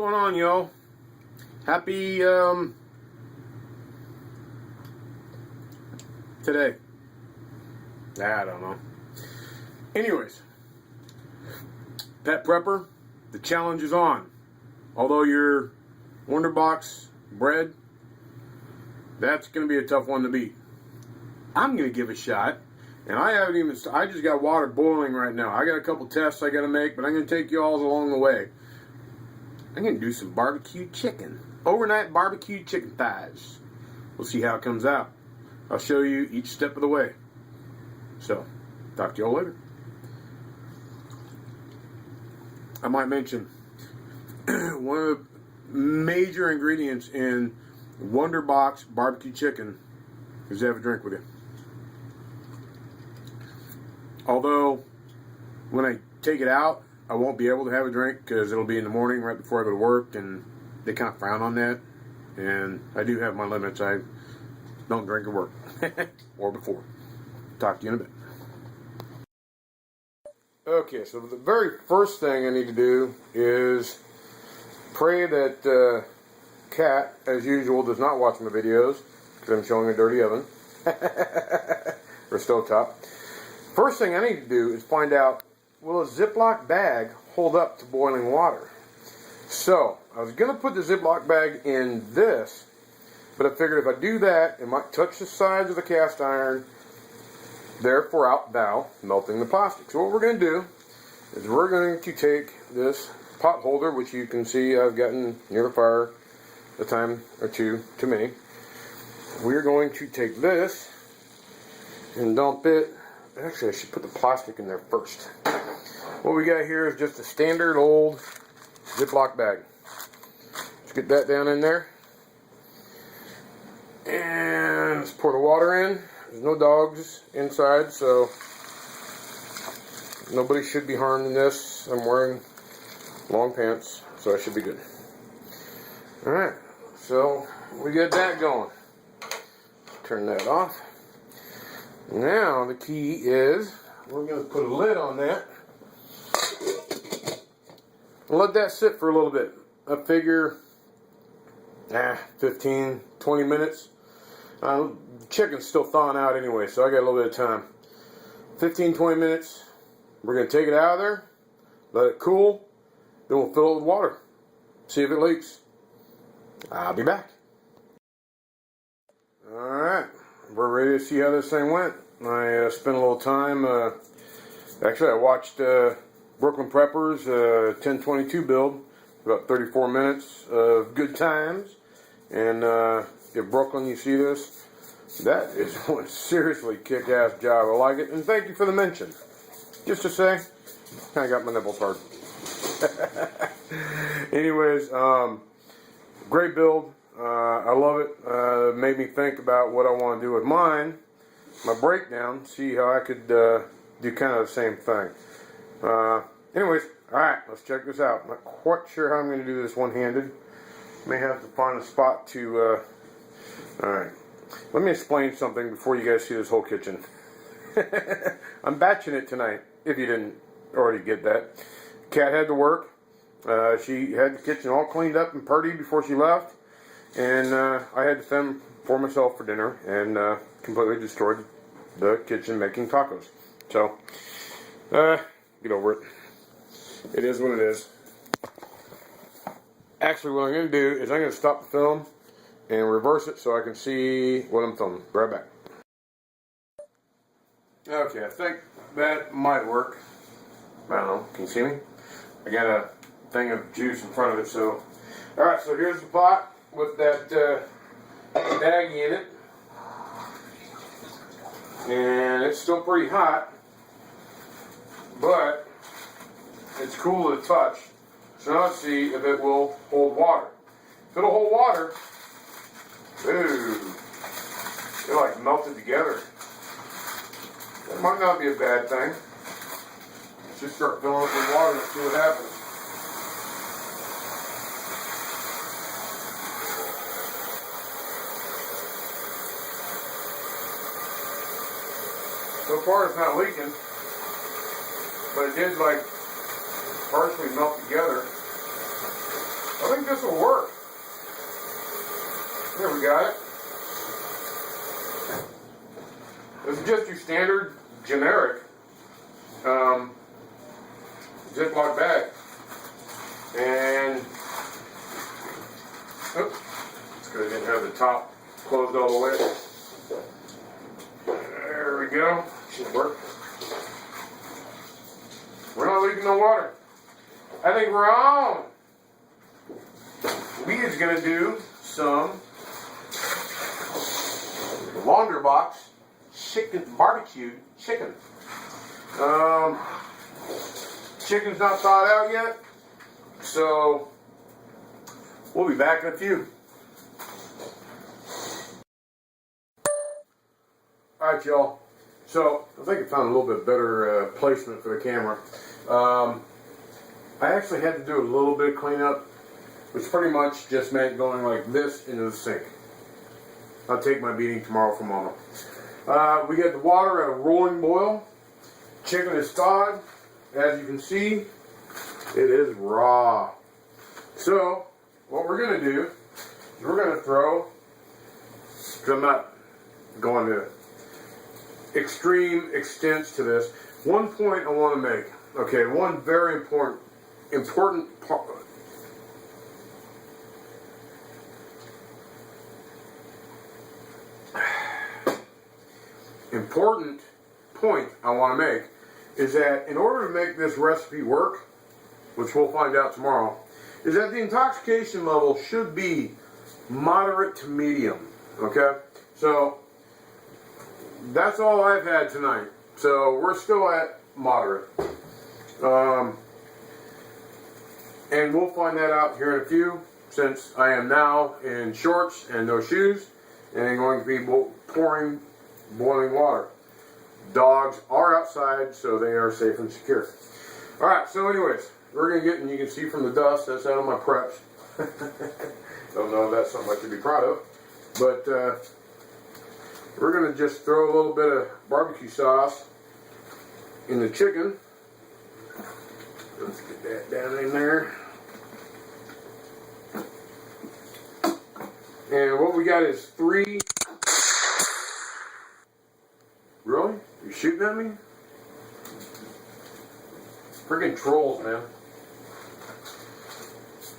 going on, y'all? Happy today. I don't know. Anyways, pet prepper, the challenge is on. Although your Wonder Box bread, that's going to be a tough one to beat. I'm going to give it a shot. And I just got water boiling right now. I got a couple tests I got to make, but I'm going to take you all along the way. I'm going to do some barbecue chicken. Overnight barbecue chicken thighs. We'll see how it comes out. I'll show you each step of the way. So, talk to you all later. I might mention, one of the major ingredients in Wonder Box barbecue chicken is to have a drink with you. Although, when I take it out, I won't be able to have a drink because it'll be in the morning right before I go to work, and they kind of frown on that. And I do have my limits. I don't drink at work or before. Talk to you in a bit. Okay, so the very first thing I need to do is pray that Cat, as usual, does not watch my videos because I'm showing a dirty oven or stovetop. First thing I need to do is find out, will a Ziploc bag hold up to boiling water? So, I was going to put the Ziploc bag in this, but I figured if I do that, it might touch the sides of the cast iron, therefore outbow melting the plastic. So what we're going to do is we're going to take this pot holder, which you can see I've gotten near the fire a time or two too many. We're going to take this and dump it. Actually, I should put the plastic in there first. What we got here is just a standard old Ziploc bag. Let's get that down in there. And let's pour the water in. There's no dogs inside, so nobody should be harmed in this. I'm wearing long pants, so I should be good. Alright, so we got that going. Turn that off. Now the key is we're going to put a lid on that and let that sit for a little bit. I figure 15, 20 minutes. The chicken's still thawing out anyway, so I got a little bit of time. 15, 20 minutes. We're going to take it out of there, let it cool, then we'll fill it with water. See if it leaks. I'll be back. Alright, we're ready to see how this thing went. I spent a little time, actually I watched Brooklyn Prepper's 1022 build, about 34 minutes of good times. And if Brooklyn, you see this, that is one seriously kick-ass job. I like it, and thank you for the mention. Just to say, kind of got my nipples hard. Anyways, great build. I love it. Made me think about what I want to do with mine. My breakdown, see how I could do kind of the same thing. Anyways, alright, let's check this out. Not quite sure how I'm going to do this one-handed. May have to find a spot to, alright. Let me explain something before you guys see this whole kitchen. I'm batching it tonight, if you didn't already get that. Kat had to work. She had the kitchen all cleaned up and purdy before she left. And I had to fend for myself for dinner and completely destroyed the kitchen making tacos. So, get over it. It is what it is. Actually, what I'm going to do is I'm going to stop the film and reverse it so I can see what I'm filming. Be right back. Okay, I think that might work. I don't know. Can you see me? I got a thing of juice in front of it. So, alright, so here's the pot with that baggie in it. And it's still pretty hot, but it's cool to the touch. So now let's see if it will hold water. If it'll hold water, ooh, they're like melted together. That might not be a bad thing. Let's just start filling it with water and see what happens. So far it's not leaking, but it did like partially melt together. I think this will work. There, we got it. This is just your standard, generic Ziploc bag. And, oops, it's because I didn't have the top closed all the way. There we go. Should work. We're not leaking no water. I think we're on. We is gonna do some Longer Box chicken, barbecued chicken. Chicken's not thawed out yet, so we'll be back in a few. Alright, y'all. So I think I found a little bit better placement for the camera. I actually had to do a little bit of cleanup, which pretty much just meant going like this into the sink. I'll take my beating tomorrow from Mama. We got the water at a rolling boil. Chicken is thawed. As you can see, it is raw. So what we're going to do is we're going to throw, because I'm not going to extreme extents to this. One point I want to make. Okay, one very important part. Important point I want to make is that in order to make this recipe work, which we'll find out tomorrow, is that the intoxication level should be moderate to medium. Okay, so that's all I've had tonight. So we're still at moderate. And we'll find that out here in a few, since I am now in shorts and no shoes, and I'm going to be pouring boiling water. Dogs are outside, so they are safe and secure. Alright, so anyways, we're going to get, and you can see from the dust, that's out of my preps. Don't know if that's something I should be proud of. But we're going to just throw a little bit of barbecue sauce in the chicken. Let's get that down in there. And what we got is 3. Really? You shooting at me? Freaking trolls, man.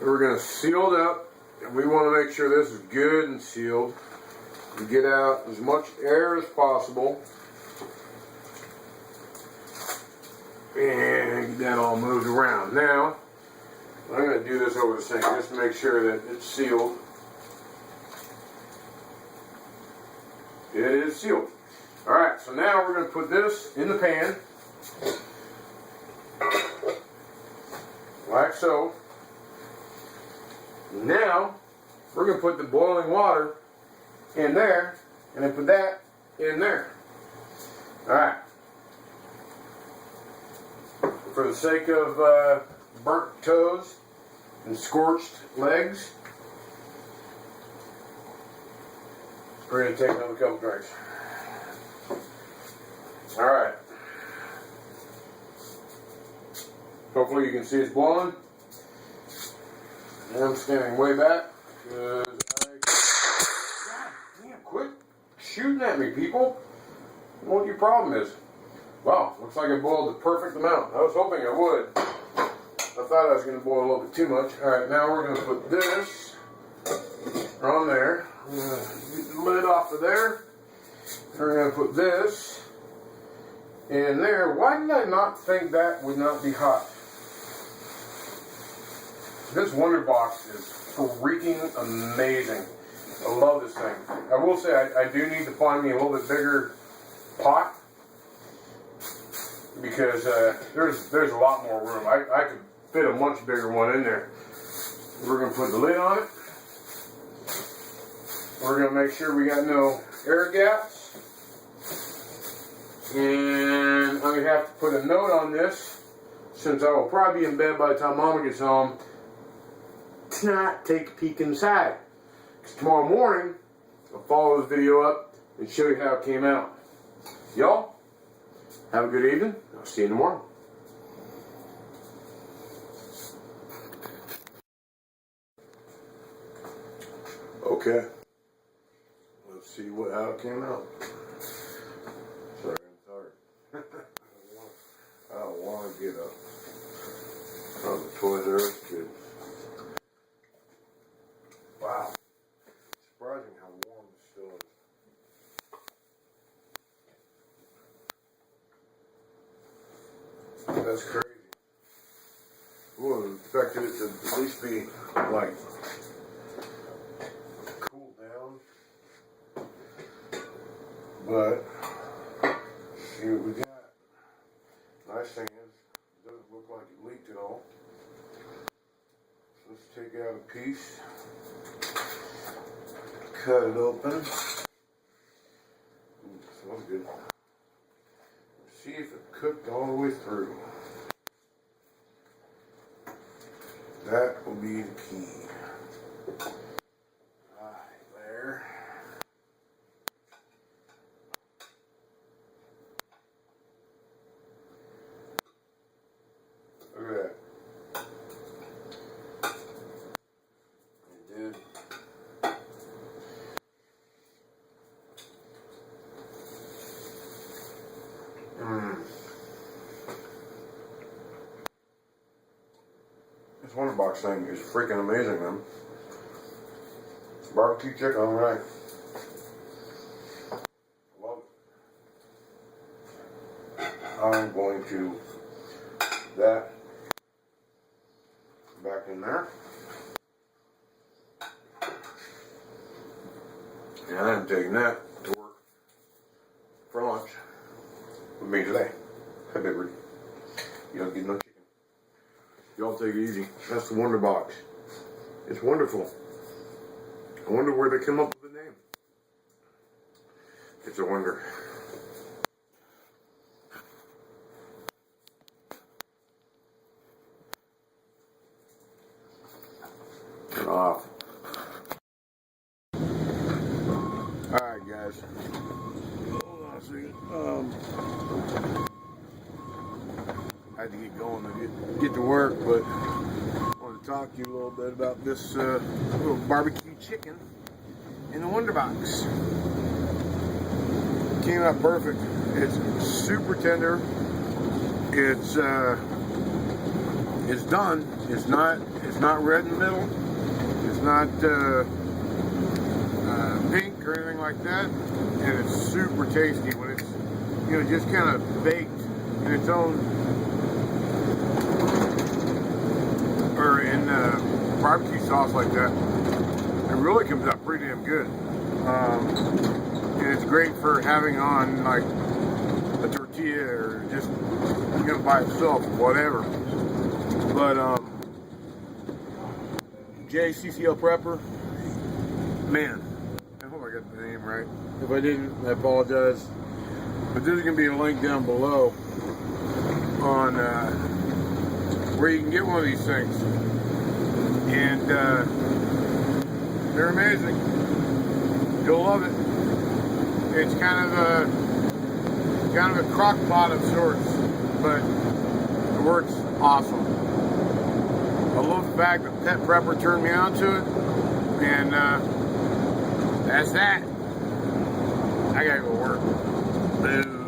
We're going to seal it up. And we want to make sure this is good and sealed. And get out as much air as possible. And get that all moved around. Now, I'm going to do this over the sink just to make sure that it's sealed. It is sealed. Alright, so now we're going to put this in the pan. Like so. Now, we're going to put the boiling water in there, and then put that in there. Alright. For the sake of burnt toes and scorched legs, we're going to take another couple drinks. Alright. Hopefully you can see it's boiling. I'm standing way back because God damn, quit shooting at me, people. I don't know what your problem is. Wow, looks like I boiled the perfect amount. I was hoping I would. I thought I was going to boil a little bit too much. Alright, now we're going to put this on there. I'm going to get the lid off of there. We're going to put this in there. Why did I not think that would not be hot? This Wonder Box is freaking amazing. I love this thing. I will say I do need to find me a little bit bigger pot, because there's a lot more room. I could fit a much bigger one in there. We're going to put the lid on it. We're going to make sure we got no air gaps. And I'm going to have to put a note on this, since I will probably be in bed by the time Mama gets home, to not take a peek inside. Because tomorrow morning, I'll follow this video up and show you how it came out. Y'all, have a good evening. I'll see you tomorrow. Okay. Let's see how it came out. Sorry, I'm tired. I don't want to get up. Oh, the Toys R Us kid. Wow. Surprising how warm it still is. That's crazy. I would have expected it to at least be like cooled down. But see what we got. Nice thing is, it doesn't look like it leaked at all. So let's take out a piece, cut it open. Ooh, smells good. See if it cooked all the way through. That will be the key. Right there. Look at that. It did. This Wonder Box thing is freaking amazing, man. Barbecue chicken, alright. Love it. I'm going to that back in there. And I'm taking that to work for lunch with me today. Hi, baby. You don't get no chicken. Y'all take it easy. That's the Wonder Box. It's wonderful. I wonder where they came up with the name. It's a wonder. Turn off. Alright, guys. Hold on a second. I had to get going to get to work, but I want to talk to you a little bit about this little barbecue chicken in the Wonder Box. Came out perfect. It's super tender. It's done. It's not red in the middle. It's not pink or anything like that. And it's super tasty when it's just kind of baked in its own. Or in barbecue sauce like that, it really comes out pretty damn good. And it's great for having on like a tortilla or just by itself, whatever. But JCCL Prepper, man, I hope I got the name right. If I didn't, I apologize. But there's gonna be a link down below on where you can get one of these things, and they're amazing. You'll love it. It's kind of a crock pot of sorts, but it works awesome. I love the fact that Pet Prepper turned me on to it, and that's that. I gotta go work. Boo.